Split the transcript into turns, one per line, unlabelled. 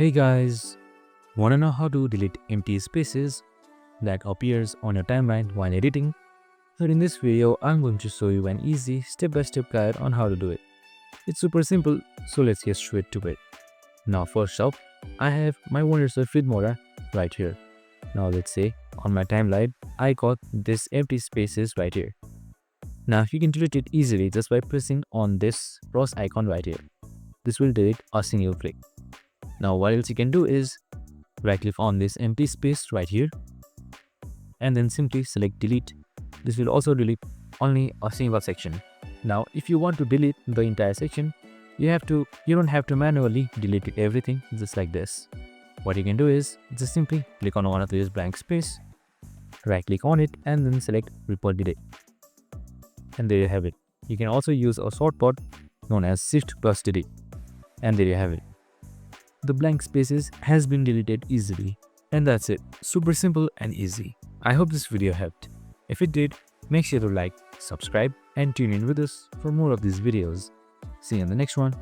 Hey guys, wanna know how to delete empty spaces that appears on your timeline while editing? So in this video, I'm going to show you an easy step-by-step guide on how to do it. It's super simple, so let's get straight to it. Now first up, I have my wonderful Filmora right here. Now let's say on my timeline, I got this empty spaces right here. Now you can delete it easily just by pressing on this cross icon right here. This will delete a single click. Now what else you can do is right click on this empty space right here and then simply select delete. This will also delete only a single section. Now if you want to delete the entire section, you don't have to manually delete everything just like this. What you can do is just simply click on one of these blank space, right click on it and then select report delete. And there you have it. You can also use a shortcut known as shift plus delete. And there you have it. The blank spaces has been deleted easily. And that's it. Super simple and easy. I hope this video helped. If it did, make sure to like, subscribe and tune in with us for more of these videos. See you in the next one.